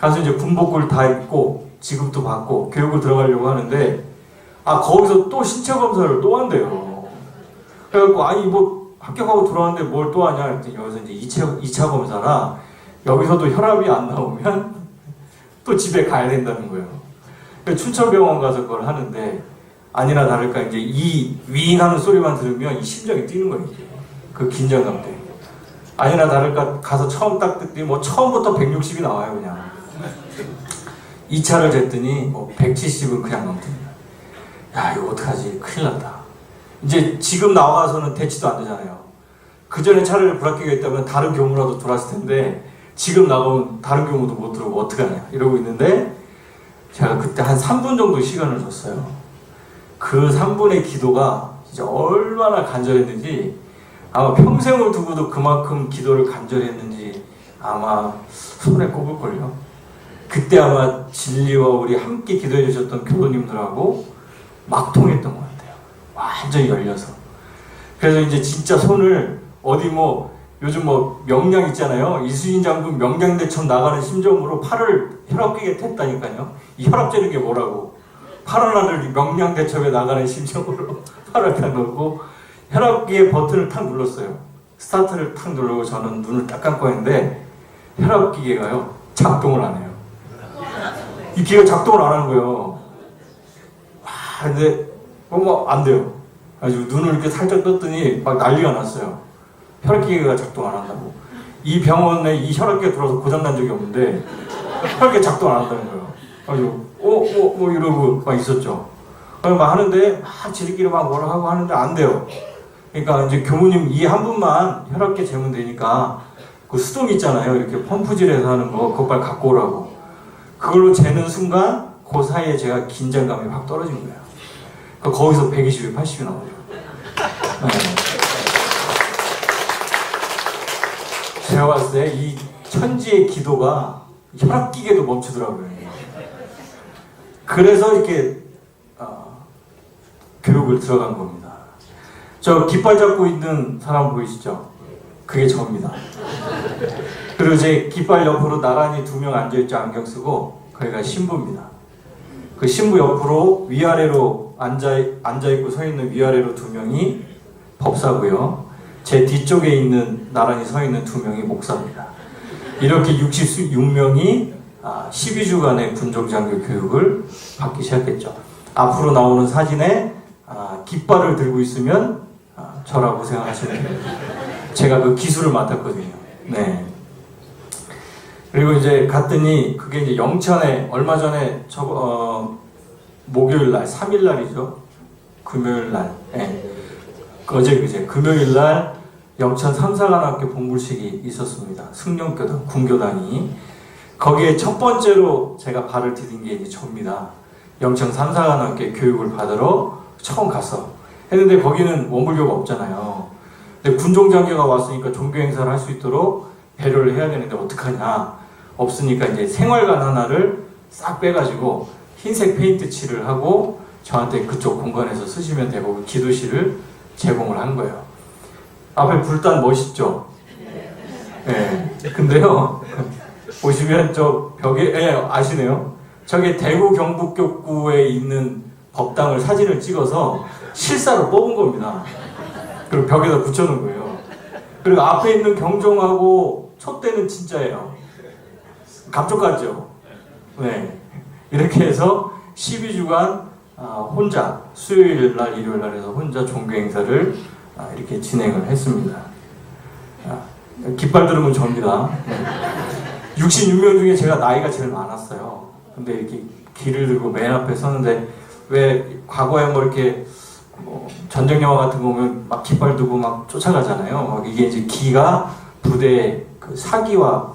가서 이제 군복을 다 입고 지급도 받고 교육을 들어가려고 하는데 거기서 또 신체 검사를 또 한대요. 그래갖고 아니 뭐 합격하고 들어왔는데 뭘 또 하냐 했더니 여기서 이제 2차 검사라 여기서도 혈압이 안 나오면 또 집에 가야 된다는 거예요. 춘천병원 가서 그걸 하는데 아니나 다를까 이제 이 윙하는 소리만 들으면 이 심장이 뛰는 거예요. 그 긴장감 때문에. 아니나 다를까 가서 처음 딱 듣더니 뭐 처음부터 160이 나와요 그냥. 2차를 쟀더니 뭐 170은 그냥 넘습니다. 야 이거 어떡하지? 큰일 났다. 이제 지금 나와서는 대치도 안 되잖아요. 그 전에 차라리 불합격이 있다면 다른 교무라도 들어왔을 텐데 지금 나가면 다른 교무도 못 들어오고 어떡하냐 이러고 있는데 제가 그때 한 3분 정도 시간을 줬어요. 그 3분의 기도가 진짜 얼마나 간절했는지 아마 평생을 두고도 그만큼 기도를 간절히 했는지 아마 손에 꼽을걸요. 그때 아마 진리와 우리 함께 기도해 주셨던 교도님들하고 막 통했던 것 같아요. 완전히 열려서. 그래서 이제 진짜 손을 어디 뭐 요즘 뭐 명량 있잖아요. 이순신 장군 명량대첩 나가는 심정으로 팔을 혈압계에 댔다니까요. 이 혈압 재는 게 뭐라고. 팔 하나를 명량대첩에 나가는 심정으로 팔을 탁 넣고 혈압기의 버튼을 탁 눌렀어요. 스타트를 탁 누르고 저는 눈을 딱 감고 했는데 혈압기계가요 작동을 안 해요. 이 기계가 작동을 안 하는 거예요. 근데 뭐 안 돼요. 아주 눈을 이렇게 살짝 떴더니 막 난리가 났어요. 혈압기계가 작동 안 한다고. 이 병원에 이 혈압기가 들어와서 고장난 적이 없는데 혈압기가 작동 안 한다는 거예요. 아주 뭐 이러고 막 있었죠. 막 하는데 막 지들끼리 막 뭐라 하고 하는데 안 돼요. 그러니까 이제 교무님 이 한 분만 혈압계 재면 되니까 그 수동 있잖아요. 이렇게 펌프질해서 하는 거 그거 빨리 갖고 오라고. 그걸로 재는 순간 그 사이에 제가 긴장감이 확 떨어진 거예요. 거기서 120이 80이 나오죠. 네. 제가 봤을 때 이 천지의 기도가 혈압기계도 멈추더라고요. 그래서 이렇게 교육을 들어간 겁니다. 저 깃발 잡고 있는 사람 보이시죠? 그게 저입니다. 그리고 제 깃발 옆으로 나란히 2명 앉아있죠. 안경 쓰고 거기가 신부입니다. 그 신부 옆으로 위아래로 앉아있고 서 있는 위아래로 2명이 법사고요. 제 뒤쪽에 있는 나란히 서 있는 2명이 목사입니다. 이렇게 66명이 12주간의 군종장교 교육을 받기 시작했죠. 앞으로 나오는 사진에 깃발을 들고 있으면 저라고 생각하시면 돼요. 제가 그 기술을 맡았거든요. 네. 그리고 이제 갔더니 그게 이제 영천에 얼마 전에 목요일 날 3일 날이죠. 금요일 날. 네. 그제 금요일 날 영천 삼사관학교 봉불식이 있었습니다. 승용교단, 군교단이. 거기에 첫 번째로 제가 발을 디딘 게 이제 저입니다. 영천 삼사관학교 교육을 받으러 처음 갔어. 했는데 거기는 원불교가 없잖아요. 근데 군종장교가 왔으니까 종교 행사를 할 수 있도록 배려를 해야 되는데 어떡하냐. 없으니까 이제 생활관 하나를 싹 빼가지고 흰색 페인트 칠을 하고 저한테 그쪽 공간에서 쓰시면 되고 기도실을 제공을 한 거예요. 앞에 불단 멋있죠? 네. 근데요, 보시면 저 벽에, 아시네요? 저게 대구 경북교구에 있는 법당을 사진을 찍어서 실사로 뽑은 겁니다. 그리고 벽에다 붙여놓은 거예요. 그리고 앞에 있는 경종하고 촛대는 진짜예요. 갑툭 같죠? 네. 이렇게 해서 12주간 혼자 수요일 날, 일요일 날에서 혼자 종교 행사를 이렇게 진행을 했습니다. 깃발 들으면 접니다. 66명 중에 제가 나이가 제일 많았어요. 근데 이렇게 길을 들고 맨 앞에 서는데 왜 과거에 뭐 이렇게 전쟁 영화 같은 거 보면 막 깃발 두고 막 쫓아가잖아요. 이게 이제 기가 부대의 그 사기와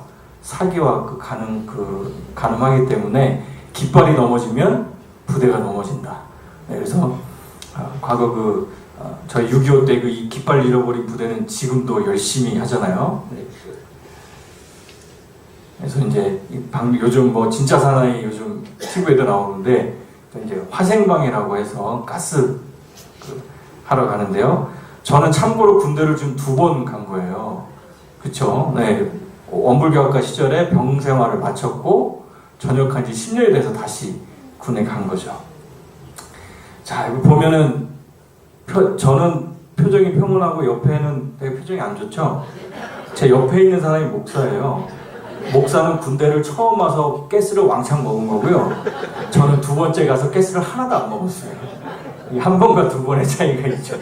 가늠하기 때문에 깃발이 넘어지면 부대가 넘어진다. 네, 그래서 과거 저희 6.25 때 그 이 깃발 잃어버린 부대는 지금도 열심히 하잖아요. 네. 그래서 이제 요즘 뭐 진짜 사나이 요즘 TV에도 나오는데 이제 화생방이라고 해서 가스 하러 가는데요. 저는 참고로 군대를 지금 2번 간 거예요. 그쵸? 네. 원불교학과 시절에 병생활을 마쳤고 전역한 지 10년이 돼서 다시 군에 간 거죠. 자, 여기 보면은 저는 표정이 평온하고 옆에는 되게 표정이 안 좋죠? 제 옆에 있는 사람이 목사예요. 목사는 군대를 처음 와서 가스를 왕창 먹은 거고요. 저는 두 번째 가서 가스를 하나도 안 먹었어요. 한 번과 두 번의 차이가 있죠.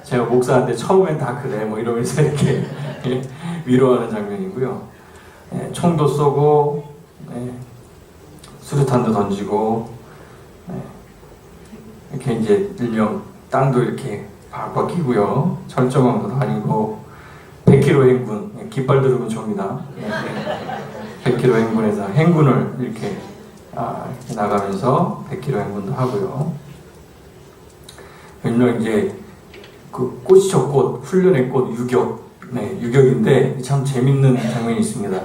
제가 목사한테 처음엔 다 그래 뭐 이러면서 이렇게 위로하는 장면이고요. 총도 쏘고 수류탄도 던지고 이렇게 이제 일명 땅도 이렇게 박박 끼고요. 철조망도 다니고 100km 행군, 깃발 들으면 좋습니다. 100km 행군에서 행군을 이렇게 나가면서 100km 행군도 하고요. 일명 이제 그 꽃이죠, 꽃, 훈련의 꽃, 유격, 유격인데 참 재밌는 장면이 있습니다.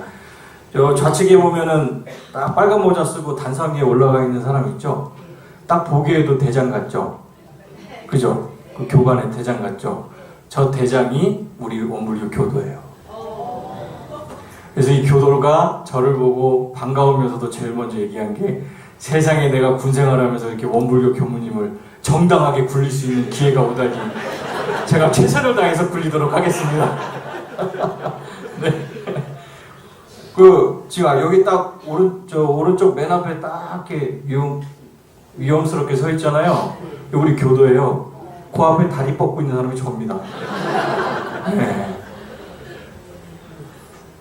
저 좌측에 보면은 딱 빨간 모자 쓰고 단상 위에 올라가 있는 사람 있죠? 딱 보기에도 대장 같죠? 그죠? 그 교관의 대장 같죠? 저 대장이 우리 원불교 교도예요. 그래서 이 교도가 저를 보고 반가우면서도 제일 먼저 얘기한 게 세상에 내가 군생활하면서 이렇게 원불교 교무님을 정당하게 굴릴 수 있는 기회가 오다니 제가 최선을 다해서 굴리도록 하겠습니다. 네. 지금 여기 딱 오른쪽 맨 앞에 딱 이렇게 위험스럽게 서 있잖아요. 우리 교도예요. 그 앞에 다리 뻗고 있는 사람이 저입니다. 네.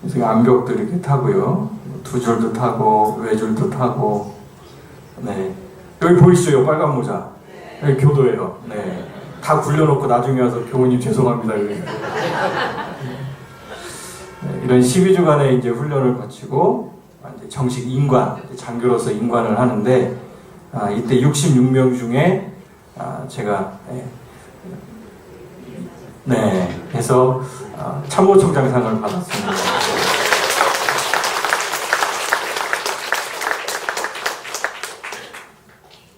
그래서 암벽도 이렇게 타고요. 두 줄도 타고 외줄도 타고. 네. 여기 보이시죠? 빨간 모자. 여기 교도예요. 네. 다 굴려놓고 나중에 와서 교우님 죄송합니다. 네. 이런 12주간의 이제 훈련을 거치고 이제 정식 인관, 장교로서 인관을 하는데 이때 66명 중에 제가 해서 참모총장상을 받았습니다.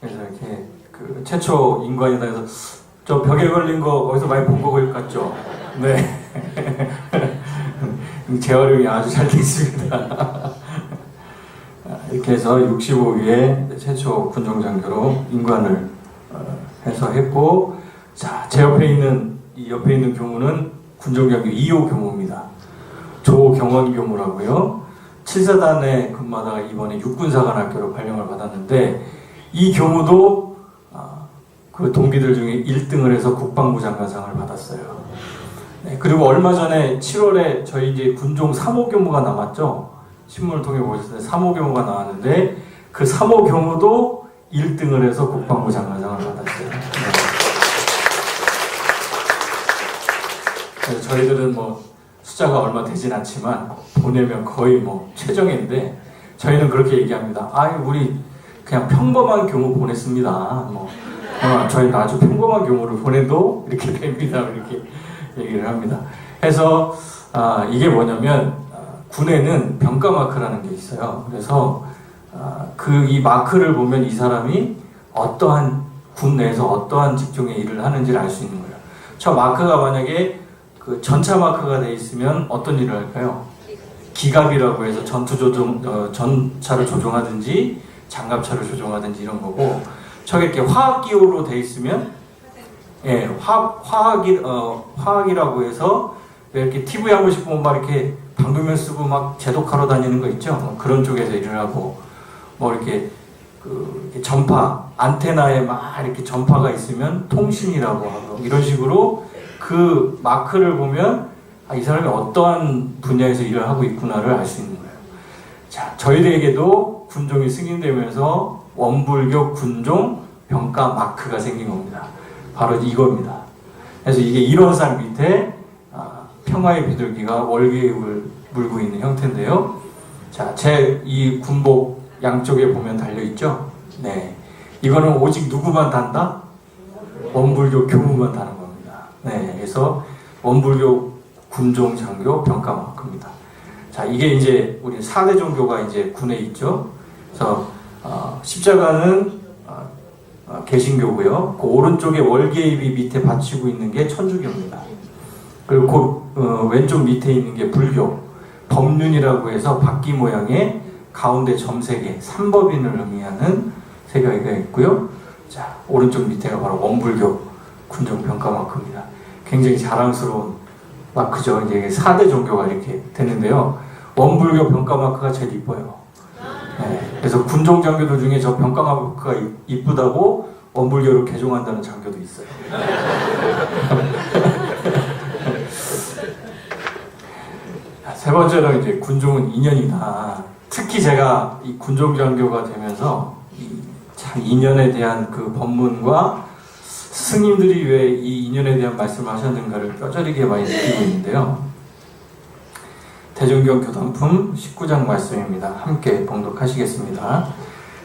그래서 이렇게 그 최초 인관이다 해서 저 벽에 걸린 거 어디서 많이 본 거 같죠? 네. 재활용이 아주 잘 되어 있습니다. 이렇게 해서 65위에 최초 군종장교로 인관을 해서 했고, 자, 제 옆에 있는 교무는 군종장교 2호 교무입니다. 조경원 교무라고요. 7사단에 근무하다가 이번에 육군사관학교로 발령을 받았는데 이 교무도 그 동기들 중에 1등을 해서 국방부 장관상을 받았어요. 네, 그리고 얼마 전에 7월에 저희 이제 군종 3호 교무가 남았죠. 신문을 통해 보셨을 때 3호 교무가 나왔는데 그 3호 교무도 1등을 해서 국방부 장관상을 받았어요. 네. 그래서 저희들은 뭐 숫자가 얼마 되진 않지만 보내면 거의 뭐 최정인데 저희는 그렇게 얘기합니다. 우리 그냥 평범한 교무 보냈습니다. 저희는 아주 평범한 교무를 보내도 이렇게 됩니다. 이렇게 얘기를 합니다. 그래서 이게 뭐냐면 군에는 병가 마크라는 게 있어요. 그래서 이 마크를 보면 이 사람이 어떠한 군 내에서 어떠한 직종의 일을 하는지를 알 수 있는 거예요. 저 마크가 만약에 그 전차 마크가 돼 있으면 어떤 일을 할까요? 기갑이라고 해서 전차를 조종하든지 장갑차를 조종하든지 이런 거고, 저게 이렇게 화학기호로 돼 있으면 화학이라고 해서 이렇게 TV 한 번씩 보면 막 이렇게 방독면 쓰고 막 제독하러 다니는 거 있죠? 그런 쪽에서 일을 하고, 이렇게 이렇게 전파, 안테나에 막 이렇게 전파가 있으면 통신이라고 하고, 이런 식으로 그 마크를 보면 이 사람이 어떠한 분야에서 일을 하고 있구나를 알 수 있는 거예요. 자, 저희들에게도 군종이 승인되면서 원불교 군종 병가 마크가 생긴 겁니다. 바로 이겁니다. 그래서 이게 일원상 밑에 평화의 비둘기가 월계입을 물고 있는 형태인데요. 자, 제 이 군복 양쪽에 보면 달려있죠? 네. 이거는 오직 누구만 단다? 원불교 교무만 다는 겁니다. 네. 그래서 원불교 군종 장교 병가 마크입니다. 자, 이게 이제 우리 4대 종교가 이제 군에 있죠? 그래서 십자가는 개신교고요. 그 오른쪽에 월계입이 밑에 받치고 있는 게 천주교입니다. 그리고 왼쪽 밑에 있는 게 불교, 법륜이라고 해서 바퀴 모양의 가운데 점 3개, 삼법인을 의미하는 3개가 있고요. 자, 오른쪽 밑에가 바로 원불교 군종 병가 마크입니다. 굉장히 자랑스러운 마크죠. 이제 4대 종교가 이렇게 되는데요. 원불교 병가 마크가 제일 이뻐요. 네, 그래서 군종 장교들 중에 저 병가 마크가 이쁘다고 원불교로 개종한다는 장교도 있어요. 세 번째로 이제 군종은 인연이다. 특히 제가 이 군종 장교가 되면서 참 인연에 대한 그 법문과 스님들이 왜 이 인연에 대한 말씀을 하셨는가를 뼈저리게 많이 느끼고 있는데요. 대종경 교단품 19장 말씀입니다. 함께 봉독하시겠습니다.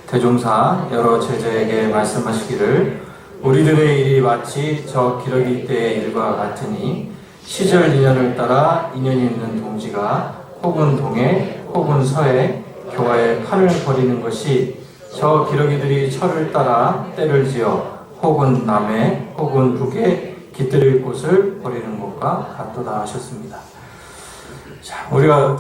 대종사 여러 제자에게 말씀하시기를 우리들의 일이 마치 저 기러기 때의 일과 같으니 시절 인연을 따라 인연이 있는 동지가 혹은 동해 혹은 서해 교화에 팔을 버리는 것이 저 기러기들이 철을 따라 때를 지어 혹은 남해 혹은 북에 깃들일 곳을 버리는 것과 같도다 하셨습니다. 자, 우리가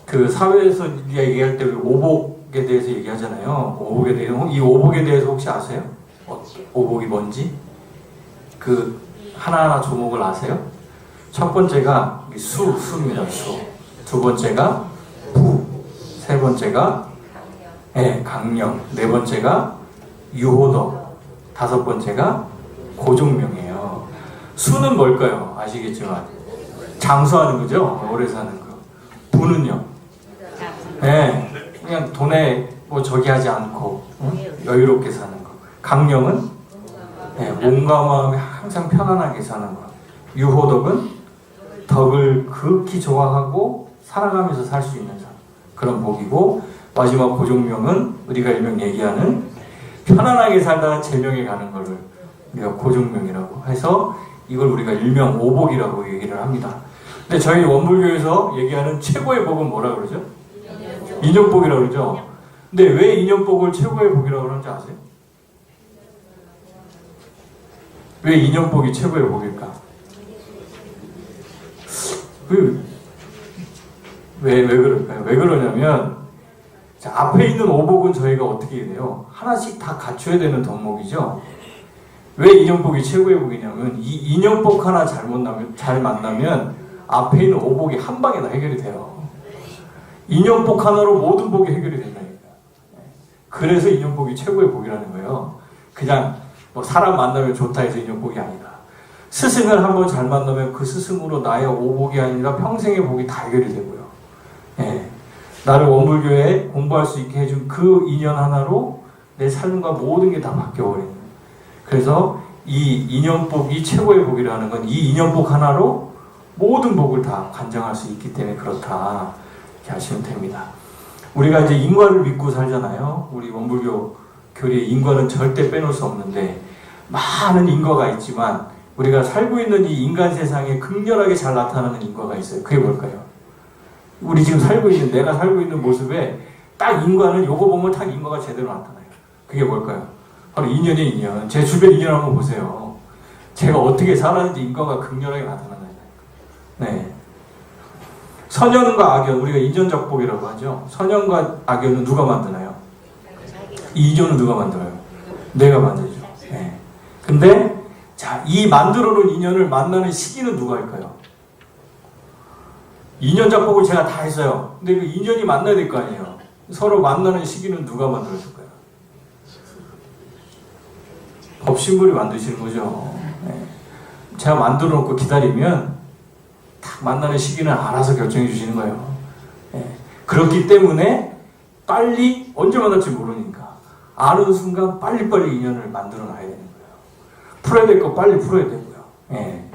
그 사회에서 얘기할 때 오복에 대해서 얘기하잖아요. 오복에 대해서 이 오복에 대해서 혹시 아세요? 오복이 뭔지? 그 하나하나 조목을 아세요? 첫 번째가 수입니다. 수. 두 번째가 부. 세 번째가 강령. 네 번째가 유호덕. 다섯 번째가 고종명이에요. 수는 뭘까요? 아시겠지만 장수하는 거죠. 오래 사는 거. 부는요? 그냥 돈에 뭐 저기 하지 않고 여유롭게 사는 거. 강령은 몸과 마음이 항상 편안하게 사는 거. 유호덕은 덕을 극히 좋아하고 살아가면서 살 수 있는 사람. 그런 복이고, 마지막 고종명은 우리가 일명 얘기하는 편안하게 살다가 제명에 가는 거를 우리가 고종명이라고 해서 이걸 우리가 일명 오복이라고 얘기를 합니다. 근데 저희 원불교에서 얘기하는 최고의 복은 뭐라 그러죠? 인연복이라고 그러죠. 근데 왜 인연복을 최고의 복이라고 그러는지 아세요? 왜 인연복이 최고의 복일까? 왜 그럴까요? 왜 그러냐면, 자, 앞에 있는 오복은 저희가 어떻게 해야 돼요? 하나씩 다 갖춰야 되는 덕목이죠. 왜 인연복이 최고의 복이냐면, 이 인연복 하나 잘 만나면 앞에 있는 오복이 한 방에 다 해결이 돼요. 인연복 하나로 모든 복이 해결이 된다니까. 그래서 인연복이 최고의 복이라는 거예요. 그냥 뭐 사람 만나면 좋다 해서 인연복이 아니다. 스승을 한번 잘 만나면 그 스승으로 나의 오복이 아니라 평생의 복이 다 해결이 되고요. 나를 원불교에 공부할 수 있게 해준 그 인연 하나로 내 삶과 모든 게 다 바뀌어버리는. 그래서 이 인연복이 최고의 복이라는 건 이 인연복 하나로 모든 복을 다 관장할 수 있기 때문에 그렇다. 이렇게 하시면 됩니다. 우리가 이제 인과를 믿고 살잖아요. 우리 원불교 교리에 인과는 절대 빼놓을 수 없는데, 많은 인과가 있지만 우리가 살고 있는 이 인간 세상에 극렬하게 잘 나타나는 인과가 있어요. 그게 뭘까요? 우리 지금 살고 있는, 내가 살고 있는 모습에 딱 인과는 요거 보면 딱 인과가 제대로 나타나요. 그게 뭘까요? 바로 인연이에요, 인연. 제 주변 인연 한번 보세요. 제가 어떻게 살았는지 인과가 극렬하게 나타나요. 네. 선연과 악연, 우리가 인연적복이라고 하죠. 선연과 악연은 누가 만드나요? 이 인연은 누가 만들어요? 내가 만들죠. 네. 근데 자, 이 만들어 놓은 인연을 만나는 시기는 누가 할까요? 인연 작복을 제가 다 했어요. 근데 그 인연이 만나야 될 거 아니에요. 서로 만나는 시기는 누가 만들어줄까요? 법신불이 만드시는 거죠. 네. 제가 만들어 놓고 기다리면 딱 만나는 시기는 알아서 결정해 주시는 거예요. 네. 그렇기 때문에 빨리 언제 만날지 모르니까 아는 순간 빨리빨리 인연을 만들어 놔야 되는 거예요. 풀어야 될 거 빨리 풀어야 되고요. 네.